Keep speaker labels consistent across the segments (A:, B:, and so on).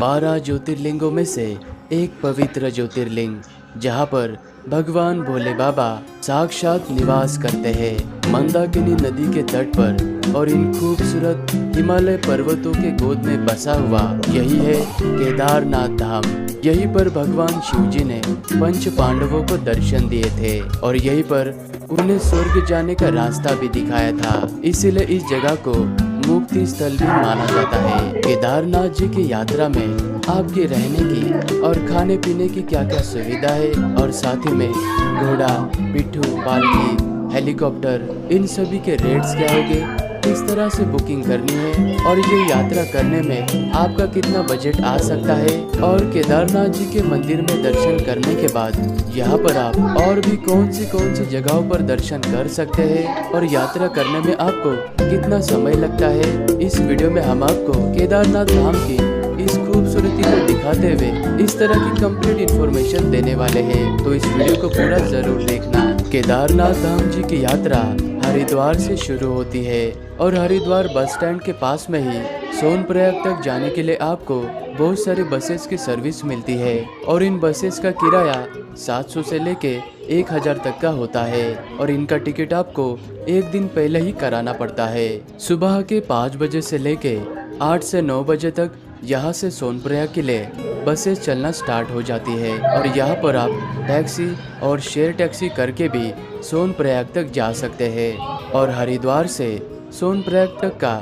A: 12 ज्योतिर्लिंगों में से एक पवित्र ज्योतिर्लिंग, जहाँ पर भगवान भोले बाबा साक्षात निवास करते हैं। मंदाकिनी नदी के तट पर और इन खूबसूरत हिमालय पर्वतों के गोद में बसा हुआ यही है केदारनाथ धाम। यहीं पर भगवान शिव जी ने पंच पांडवों को दर्शन दिए थे और यहीं पर उन्हें स्वर्ग जाने का रास्ता भी दिखाया था। इसीलिए इस जगह को मुक्ति स्थल भी माना जाता है। केदारनाथ जी की यात्रा में आपके रहने की और खाने पीने की क्या क्या सुविधा है और साथ ही में घोड़ा, पिट्ठू, पालकी, हेलीकॉप्टर, इन सभी के रेट्स क्या होंगे, किस तरह से बुकिंग करनी है और ये यात्रा करने में आपका कितना बजट आ सकता है और केदारनाथ जी के मंदिर में दर्शन करने के बाद यहाँ पर आप और भी कौन सी जगहों पर दर्शन कर सकते हैं और यात्रा करने में आपको कितना समय लगता है, इस वीडियो में हम आपको केदारनाथ धाम की इस खूबसूरती को दिखाते हुए इस तरह की कंप्लीट इंफॉर्मेशन देने वाले हैं। तो इस वीडियो को पूरा जरूर देखना। केदारनाथ धाम जी की यात्रा हरिद्वार से शुरू होती है और हरिद्वार बस स्टैंड के पास में ही सोनप्रयाग तक जाने के लिए आपको बहुत सारी बसेस की सर्विस मिलती है और इन बसेस का किराया 700 से लेके 1000 तक का होता है और इनका टिकट आपको एक दिन पहले ही कराना पड़ता है। सुबह के 5 बजे से लेके 8 से 9 बजे तक यहाँ से सोनप्रयाग के लिए बसेस चलना स्टार्ट हो जाती है और यहाँ पर आप टैक्सी और शेयर टैक्सी करके भी सोनप्रयाग तक जा सकते हैं और हरिद्वार से सोनप्रयाग तक का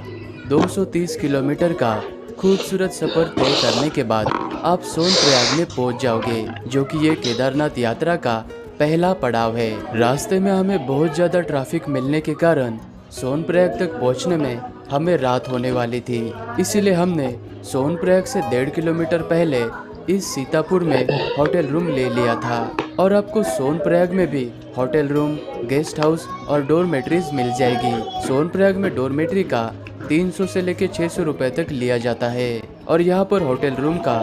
A: 230 किलोमीटर का खूबसूरत सफर तय करने के बाद आप सोनप्रयाग में पहुँच जाओगे, जो कि ये केदारनाथ यात्रा का पहला पड़ाव है। रास्ते में हमें बहुत ज़्यादा ट्रैफिक मिलने के कारण सोनप्रयाग तक पहुंचने में हमें रात होने वाली थी, इसीलिए हमने सोनप्रयाग से 1.5 किलोमीटर पहले इस सीतापुर में होटल रूम ले लिया था और आपको सोनप्रयाग में भी होटल रूम, गेस्ट हाउस और डोरमेट्रीज मिल जाएगी। सोनप्रयाग में डोरमेट्री का 300 से लेकर 600 रुपए तक लिया जाता है और यहाँ पर होटल रूम का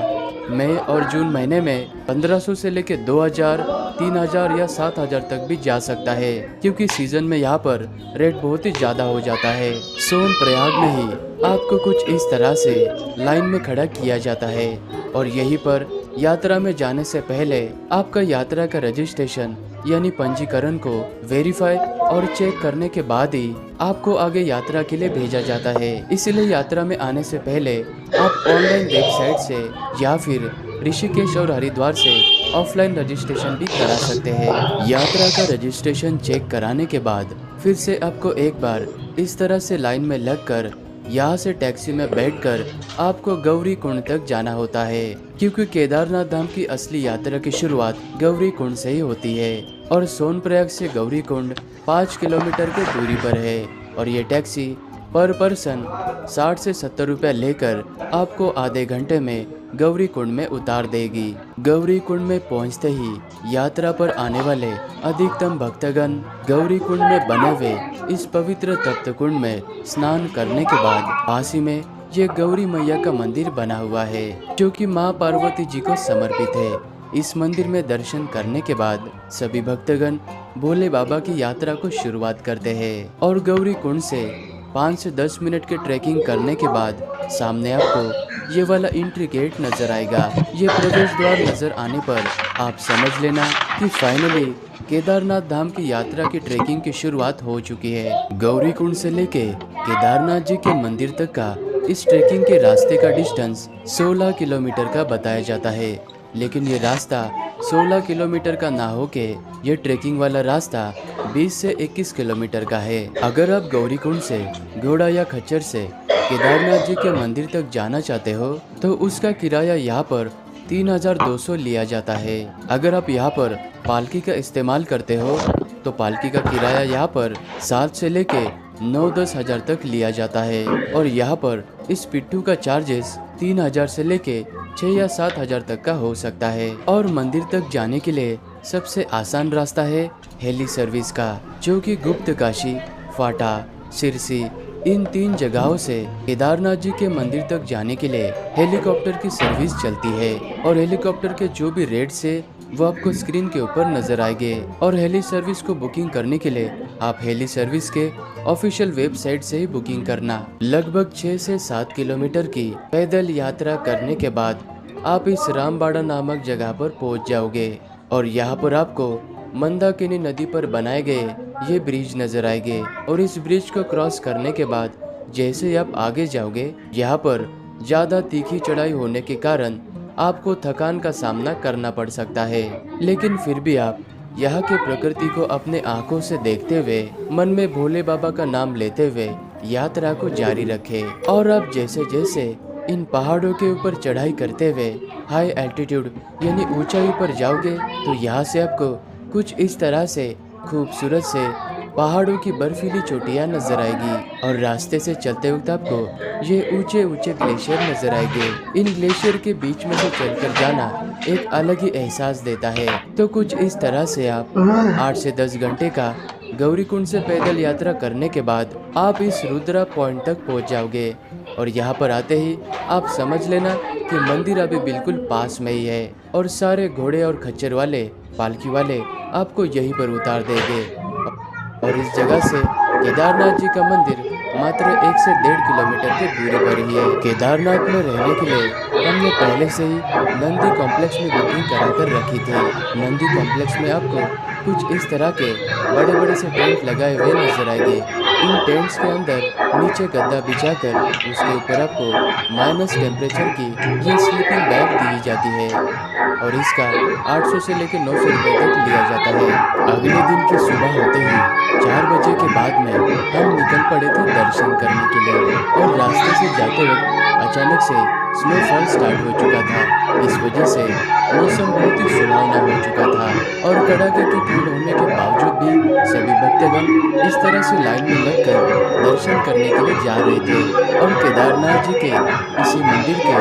A: मई और जून महीने में 1500 से लेकर 2000, 3000 या 7000 तक भी जा सकता है, क्योंकि सीजन में यहाँ पर रेट बहुत ही ज़्यादा हो जाता है। सोनप्रयाग में ही आपको कुछ इस तरह से लाइन में खड़ा किया जाता है और यहीं पर यात्रा में जाने से पहले आपका यात्रा का रजिस्ट्रेशन यानी पंजीकरण को वेरीफाई और चेक करने के बाद ही आपको आगे यात्रा के लिए भेजा जाता है। इसलिए यात्रा में आने से पहले आप ऑनलाइन वेबसाइट से या फिर ऋषिकेश और हरिद्वार से ऑफलाइन रजिस्ट्रेशन भी करा सकते हैं। यात्रा का रजिस्ट्रेशन चेक कराने के बाद फिर से आपको एक बार इस तरह से लाइन में लगकर यहाँ से टैक्सी में बैठकर आपको गौरी कुंड तक जाना होता है, क्योंकि केदारनाथ धाम की असली यात्रा की शुरुआत गौरी कुंड से ही होती है और सोनप्रयाग से गौरी कुंड 5 किलोमीटर की दूरी पर है और ये टैक्सी पर पर्सन 60 से 70 रुपये लेकर आपको आधे घंटे में गौरी कुंड में उतार देगी। गौरी कुंड में पहुंचते ही यात्रा पर आने वाले अधिकतम भक्तगण गौरी कुंड में बने हुए इस पवित्र तप्त कुंड में स्नान करने के बाद पास ही में ये गौरी मैया का मंदिर बना हुआ है, जो कि माँ पार्वती जी को समर्पित है। इस मंदिर में दर्शन करने के बाद सभी भक्तगण भोले बाबा की यात्रा को शुरुआत करते हैं और गौरी कुंड से 5 से 10 मिनट के ट्रैकिंग करने के बाद सामने आपको ये वाला एंट्री गेट नजर आएगा। ये प्रवेश द्वार नजर आने पर आप समझ लेना कि फाइनली केदारनाथ धाम की यात्रा की ट्रैकिंग की शुरुआत हो चुकी है। गौरी कुंड से लेके केदारनाथ जी के मंदिर तक का इस ट्रैकिंग के रास्ते का डिस्टेंस 16 किलोमीटर का बताया जाता है, लेकिन ये रास्ता 16 किलोमीटर का ना होके ये ट्रैकिंग वाला रास्ता 20 से 21 किलोमीटर का है। अगर आप गौरी कुंड से घोड़ा या खच्चर से केदारनाथ जी के मंदिर तक जाना चाहते हो तो उसका किराया यहाँ पर 3200 लिया जाता है। अगर आप यहाँ पर पालकी का इस्तेमाल करते हो तो पालकी का किराया यहाँ पर 7 से लेके 9-10 हज़ार तक लिया जाता है और यहाँ पर इस पिट्ठू का चार्जेस 3000 से लेके 6 या 7 हज़ार तक का हो सकता है। और मंदिर तक जाने के लिए सबसे आसान रास्ता है हेली सर्विस का, जो कि गुप्त काशी, फाटा, सिरसी इन 3 जगहों से केदारनाथ जी के मंदिर तक जाने के लिए हेलीकॉप्टर की सर्विस चलती है और हेलीकॉप्टर के जो भी रेट्स है वो आपको स्क्रीन के ऊपर नजर आएंगे। और हेली सर्विस को बुकिंग करने के लिए आप हेली सर्विस के ऑफिशियल वेबसाइट से ही बुकिंग करना। लगभग 6 से 7 किलोमीटर की पैदल यात्रा करने के बाद आप इस रामबाड़ा नामक जगह पर पहुंच जाओगे और यहाँ पर आपको मंदाकिनी नदी पर बनाए गए ये ब्रिज नजर आएंगे। और इस ब्रिज को क्रॉस करने के बाद जैसे ही आप आगे जाओगे, यहाँ पर ज्यादा तीखी चढ़ाई होने के कारण आपको थकान का सामना करना पड़ सकता है, लेकिन फिर भी आप यहाँ के प्रकृति को अपने आंखों से देखते हुए मन में भोले बाबा का नाम लेते हुए यात्रा को जारी रखें। और आप जैसे जैसे इन पहाड़ों के ऊपर चढ़ाई करते हुए हाई एल्टीट्यूड यानी ऊंचाई पर जाओगे, तो यहाँ से आपको कुछ इस तरह से खूबसूरत से पहाड़ों की बर्फीली चोटियां नजर आएगी और रास्ते से चलते वक्त आपको ये ऊंचे ऊंचे ग्लेशियर नजर आएंगे। इन ग्लेशियर के बीच में से चलकर जाना एक अलग ही एहसास देता है। तो कुछ इस तरह से आप 8 से 10 घंटे का गौरीकुंड से पैदल यात्रा करने के बाद आप इस रुद्रा पॉइंट तक पहुंच जाओगे और यहाँ पर आते ही आप समझ लेना कि मंदिर अभी बिल्कुल पास में ही है और सारे घोड़े और खच्चर वाले पालकी वाले आपको यहीं पर उतार देंगे। और इस जगह से केदारनाथ जी का मंदिर मात्र 1 से 1.5 किलोमीटर की दूरी पर ही है। केदारनाथ में रहने के लिए हमने पहले से ही नंदी कॉम्प्लेक्स में बुकिंग करा कर रखी थी। नंदी कॉम्प्लेक्स में आपको कुछ इस तरह के बड़े बड़े से टेंट लगाए हुए नजर आएंगे। इन टेंट्स के अंदर नीचे गद्दा बिछाकर उसके ऊपर आपको माइनस टेम्परेचर की ये स्लीपिंग बैग दी जाती है और इसका 800 से लेकर 900 रुपये तक लिया जाता है। अगले दिन की सुबह होते ही 4 बजे के बाद में हम निकल पड़े थे दर्शन करने के लिए और रास्ते से जाते वक्त अचानक से स्नोफॉल स्टार्ट हो चुका था। इस वजह से मौसम बहुत ही सुहावना हो चुका था और कड़ाके की ठंड होने के बावजूद भी सभी भक्तगण इस तरह से लाइन में लगकर दर्शन करने के लिए जा रहे थे। और केदारनाथ जी के इसी मंदिर के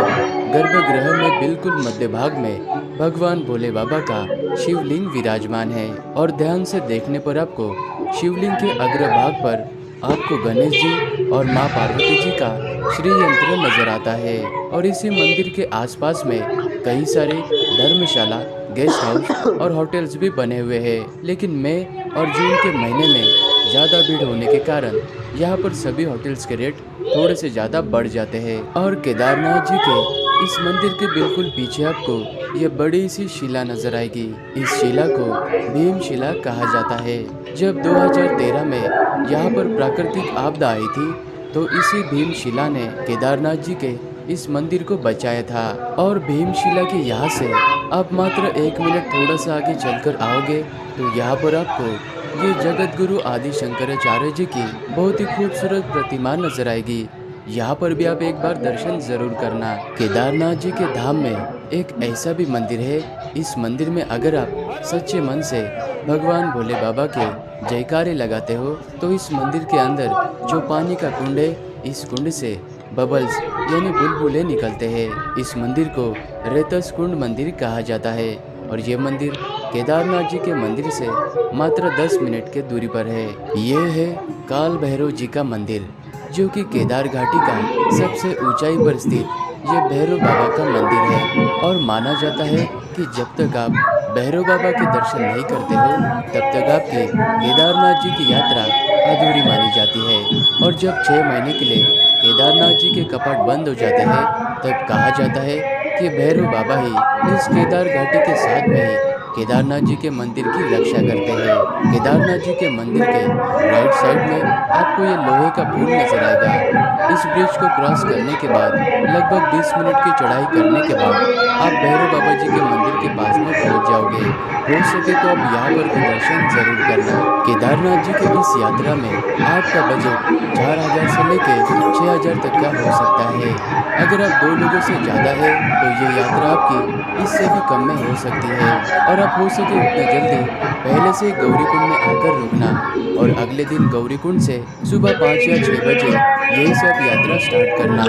A: गर्भगृह में बिल्कुल मध्य भाग में भगवान भोले बाबा का शिवलिंग विराजमान है और ध्यान से देखने पर आपको शिवलिंग के अग्रभाग पर आपको गणेश जी और माँ पार्वती जी का श्री यंत्र नजर आता है। और इसी मंदिर के आसपास में कई सारे धर्मशाला, गेस्ट हाउस और होटल्स भी बने हुए हैं, लेकिन मई और जून के महीने में ज़्यादा भीड़ होने के कारण यहाँ पर सभी होटल्स के रेट थोड़े से ज़्यादा बढ़ जाते हैं। और केदारनाथ जी के इस मंदिर के बिल्कुल पीछे आपको ये बड़ी सी शिला नजर आएगी। इस शिला को भीम शिला कहा जाता है। जब 2013 में यहाँ पर प्राकृतिक आपदा आई थी तो इसी भीम शिला ने केदारनाथ जी के इस मंदिर को बचाया था। और भीम शिला के यहाँ से आप मात्र 1 मिनट थोड़ा सा आगे चलकर आओगे तो यहाँ पर आपको ये जगत गुरु आदि शंकराचार्य जी की बहुत ही खूबसूरत प्रतिमा नजर आएगी। यहाँ पर भी आप एक बार दर्शन जरूर करना। केदारनाथ जी के धाम में एक ऐसा भी मंदिर है, इस मंदिर में अगर आप सच्चे मन से भगवान भोले बाबा के जयकारे लगाते हो तो इस मंदिर के अंदर जो पानी का कुंड है, इस कुंड से बबल्स यानी बुलबुले निकलते हैं। इस मंदिर को रेतस कुंड मंदिर कहा जाता है और ये मंदिर केदारनाथ जी के मंदिर से मात्र 10 मिनट के दूरी पर है। ये है काल भैरव जी का मंदिर, जो कि केदार घाटी का सबसे ऊंचाई पर स्थित ये भैरव बाबा का मंदिर है। और माना जाता है कि जब तक आप भैरव बाबा के दर्शन नहीं करते हो तब तक आपकी केदारनाथ जी की यात्रा अधूरी मानी जाती है। और जब 6 महीने के लिए केदारनाथ जी के कपाट बंद हो जाते हैं तब कहा जाता है कि भैरव बाबा ही इस केदार घाटी के साथ में ही केदारनाथ जी के मंदिर की रक्षा करते हैं। केदारनाथ जी के मंदिर के राइट साइड में आपको ये लोहे का पुल नजर आएगा। इस ब्रिज को क्रॉस करने के बाद लगभग 20 मिनट की चढ़ाई करने के बाद आप भैरव बाबा जी के मंदिर के पास में पहुंच जाओगे। हो सके तो आप यहाँ पर भी दर्शन जरूर करना। केदारनाथ जी के इस यात्रा में आपका बजट 4,000 से लेके 6,000 तक का हो सकता है। अगर आप 2 लोगों से ज़्यादा है तो ये यात्रा आपकी इससे भी कम में हो सकती है। और आप हो सके उतने जल्दी पहले से गौरीकुंड में आकर रुकना और अगले दिन गौरीकुंड से सुबह 5 या 6 बजे यही सब यात्रा स्टार्ट करना।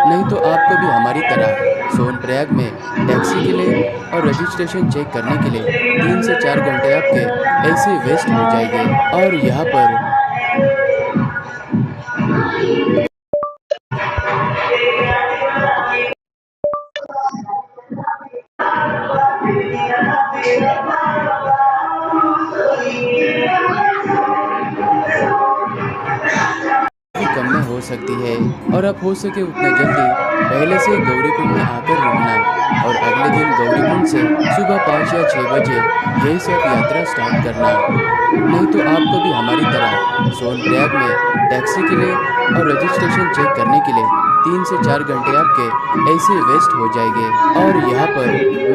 A: नहीं तो आपको भी हमारी तरह सोनप्रयाग में टैक्सी के लिए और रजिस्ट्रेशन चेक करने के लिए 3 से 4 घंटे आपके ऐसे वेस्ट हो जाएंगे। और यहाँ पर हो सकती है। और आप हो सके उतना जल्दी पहले से गौरीकुंड में आकर रुकना और अगले दिन गौरीकुंड से सुबह 5 या 6 बजे यही सब यात्रा स्टार्ट करना। नहीं तो आपको भी हमारी तरह सोनप्रयाग में टैक्सी के लिए और रजिस्ट्रेशन चेक करने के लिए 3 से 4 घंटे आपके ऐसे वेस्ट हो जाएंगे। और यहाँ पर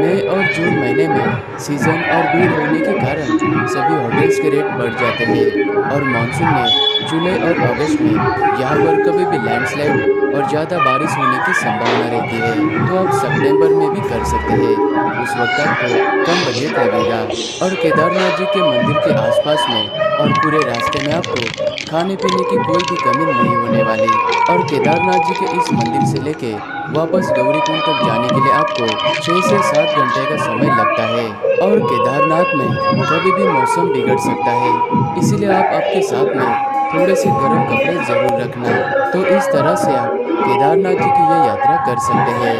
A: मई और जून महीने में सीजन और भीड़ होने के कारण सभी होटल्स के रेट बढ़ जाते हैं। और मानसून में जुलाई और अगस्त में यहाँ पर कभी भी लैंडस्लाइड और ज़्यादा बारिश होने की संभावना रहती है। तो आप सितंबर में भी कर सकते हैं, उस वक्त आपको कम बजट लगेगा। और केदारनाथ जी के मंदिर के आसपास में और पूरे रास्ते में आपको खाने पीने की कोई भी कमी नहीं होने वाली। और केदारनाथ जी के इस मंदिर से लेके वापस गौरीकुंड तक जाने के लिए आपको 6 से 7 घंटे का समय लगता है। और केदारनाथ में कभी भी मौसम बिगड़ सकता है, इसीलिए आप आपके साथ में थोड़े से गर्म कपड़े जरूर रखना। तो इस तरह से आप केदारनाथ जी की यह यात्रा कर सकते हैं।